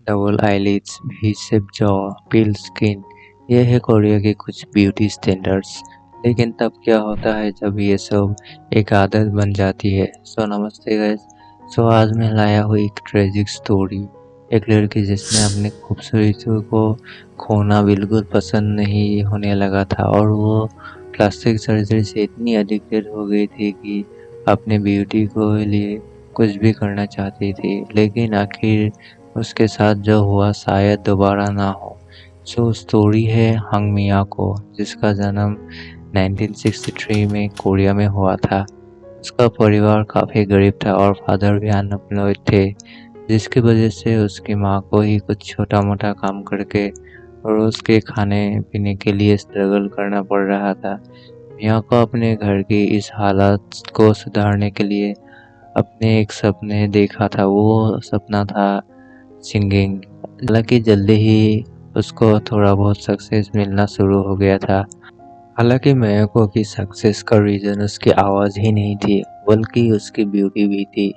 Double eyelids, V shape jaw, peel skin, ये है Korea के कुछ ब्यूटी स्टैंडर्ड्स। लेकिन तब क्या होता है जब ये सब एक आदत बन जाती है। सो नमस्ते गाइस। सो आज मैं लाया हूँ एक ट्रेजिक स्टोरी। एक लड़की जिसने अपनी खूबसूरती को खोना बिल्कुल पसंद नहीं होने लगा था और वो प्लास्टिक सर्जरी से इतनी एडिक्टेड हो गई थी कि अपने ब्यूटी को लिए कुछ भी करना चाहती थी, लेकिन आखिर उसके साथ जो हुआ शायद दोबारा ना हो। सो स्टोरी है हंग मियाको, जिसका जन्म 1963 में कोरिया में हुआ था। उसका परिवार काफ़ी गरीब था और फादर भी अनएम्प्लॉयड थे, जिसकी वजह से उसकी माँ को ही कुछ छोटा-मोटा काम करके रोज़ के खाने-पीने के लिए स्ट्रगल करना पड़ रहा था। मियाको अपने घर की इस हालत को सुधारने के लिए अपने एक सपने देखा था। वो सपना था सिंगिंग। हालांकि जल्दी ही उसको थोड़ा बहुत सक्सेस मिलना शुरू हो गया था। हालांकि मेयको की सक्सेस का रीजन उसकी आवाज़ ही नहीं थी, बल्कि उसकी ब्यूटी भी थी।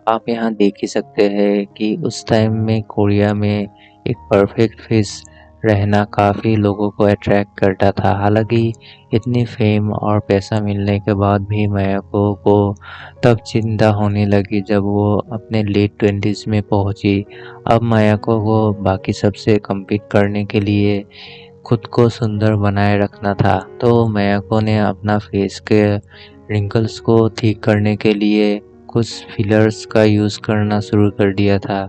आप यहाँ देख ही सकते हैं कि उस टाइम में कोरिया में एक परफेक्ट फेस रहना काफ़ी लोगों को अट्रैक्ट करता था। हालांकि इतनी फेम और पैसा मिलने के बाद भी मेयको को तब चिंता होने लगी जब वो अपने लेट 20s में पहुंची। अब मेयको को बाकी सबसे कम्पीट करने के लिए खुद को सुंदर बनाए रखना था, तो मेयको ने अपना फेस के रिंकल्स को ठीक करने के लिए कुछ फिलर्स का यूज़ करना शुरू कर दिया था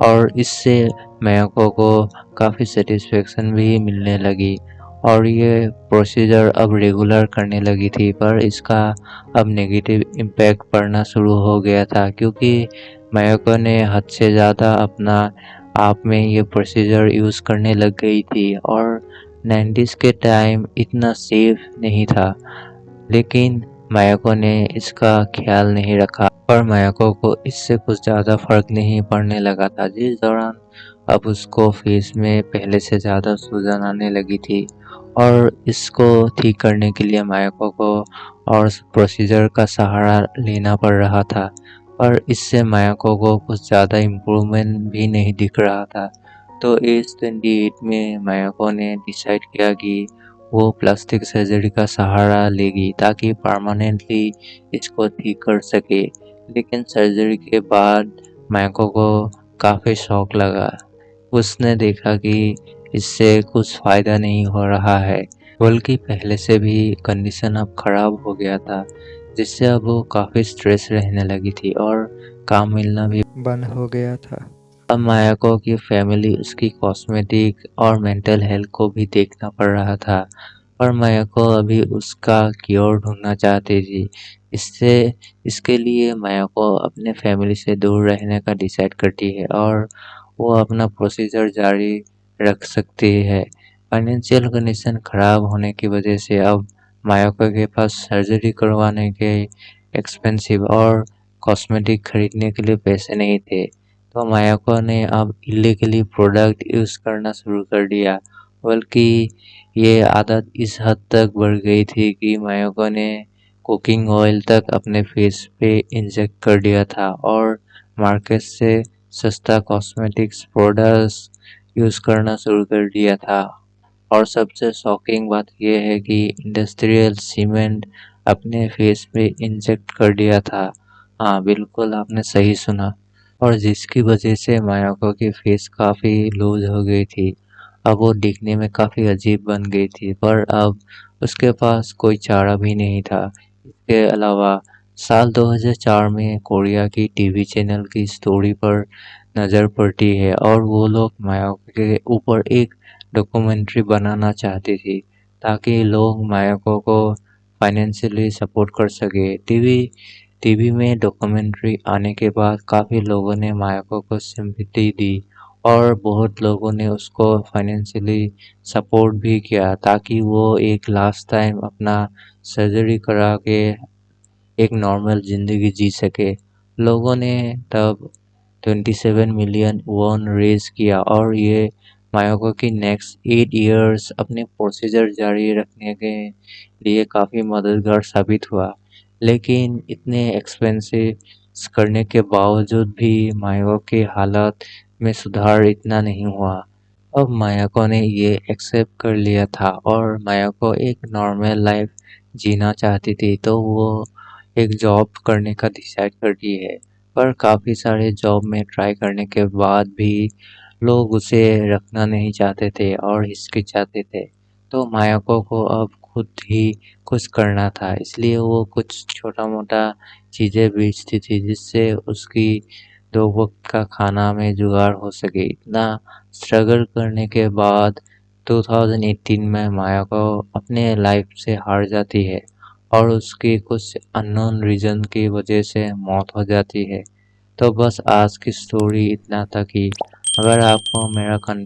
और इससे मेयको को काफ़ी सेटिस्फेक्शन भी मिलने लगी और ये प्रोसीजर अब रेगुलर करने लगी थी। पर इसका अब नेगेटिव इम्पैक्ट पड़ना शुरू हो गया था, क्योंकि मेयको ने हद से ज़्यादा अपना आप में ये प्रोसीजर यूज़ करने लग गई थी और 90s के टाइम इतना सेफ नहीं था। लेकिन मायाको ने इसका ख्याल नहीं रखा और मायाको को इससे कुछ ज़्यादा फर्क नहीं पड़ने लगा था, जिस दौरान अब उसको फेस में पहले से ज़्यादा सूजन आने लगी थी और इसको ठीक करने के लिए मायाको को और प्रोसीजर का सहारा लेना पड़ रहा था। पर इससे मायाको को कुछ ज़्यादा इम्प्रूवमेंट भी नहीं दिख रहा था। तो एज 28 में मायाको ने डिसाइड किया कि वो प्लास्टिक सर्जरी का सहारा लेगी ताकि परमानेंटली इसको ठीक कर सके। लेकिन सर्जरी के बाद मायको को काफ़ी शौक लगा। उसने देखा कि इससे कुछ फ़ायदा नहीं हो रहा है, बल्कि पहले से भी कंडीशन अब ख़राब हो गया था, जिससे अब वो काफ़ी स्ट्रेस रहने लगी थी और काम मिलना भी बंद हो गया था। अब मायाको की फैमिली उसकी कॉस्मेटिक और मेंटल हेल्थ को भी देखना पड़ रहा था, पर मायाको अभी उसका क्योर ढूंढना चाहती थी। इससे इसके लिए मायाको अपने फैमिली से दूर रहने का डिसाइड करती है और वो अपना प्रोसीजर जारी रख सकती है। फाइनेंशियल कंडीशन खराब होने की वजह से अब मायाको के पास सर्जरी करवाने के एक्सपेंसिव और कॉस्मेटिक खरीदने के लिए पैसे नहीं थे। तो मायाको ने अब इलीगली प्रोडक्ट यूज़ करना शुरू कर दिया, बल्कि ये आदत इस हद तक बढ़ गई थी कि मायाको ने कुकिंग ऑयल तक अपने फेस पे इंजेक्ट कर दिया था और मार्केट से सस्ता कॉस्मेटिक्स प्रोडक्ट्स यूज़ करना शुरू कर दिया था। और सबसे शॉकिंग बात यह है कि इंडस्ट्रियल सीमेंट अपने फेस पे इंजेक्ट कर दिया था। हाँ, बिल्कुल आपने सही सुना। और जिसकी वजह से मायाको की फेस काफ़ी लूज हो गई थी। अब वो दिखने में काफ़ी अजीब बन गई थी, पर अब उसके पास कोई चारा भी नहीं था। इसके अलावा साल 2004 में कोरिया की टीवी चैनल की स्टोरी पर नज़र पड़ती है और वो लोग मायाको के ऊपर एक डॉक्यूमेंट्री बनाना चाहती थी ताकि लोग मायाको को फाइनेंशियली सपोर्ट कर सके। टीवी में डॉक्यूमेंट्री आने के बाद काफ़ी लोगों ने मायाको को सिंपैथी दी और बहुत लोगों ने उसको फाइनेंशियली सपोर्ट भी किया ताकि वो एक लास्ट टाइम अपना सर्जरी करा के एक नॉर्मल ज़िंदगी जी सके। लोगों ने तब 27 मिलियन वॉन रेज किया और ये मायाको की नेक्स्ट 8 इयर्स अपने प्रोसीजर जारी रखने के लिए काफ़ी मददगार साबित हुआ। लेकिन इतने एक्सपेंसिव करने के बावजूद भी मायाको की हालत में सुधार इतना नहीं हुआ। अब मायाको ने ये एक्सेप्ट कर लिया था और मायाको एक नॉर्मल लाइफ जीना चाहती थी, तो वो एक जॉब करने का डिसाइड करती है। पर काफ़ी सारे जॉब में ट्राई करने के बाद भी लोग उसे रखना नहीं चाहते थे और हिचकिचाते थे। तो मायाको को अब खुद ही कुछ करना था, इसलिए वो कुछ छोटा-मोटा चीज़ें बेचती थी जिससे उसकी 2 वक़्त का खाना में जुगाड़ हो सके। इतना स्ट्रगल करने के बाद 2018 में मायाको अपने लाइफ से हार जाती है और उसकी कुछ अननोन रीज़न की वजह से मौत हो जाती है। तो बस आज की स्टोरी इतना था कि अगर आपको मेरा कंटेंट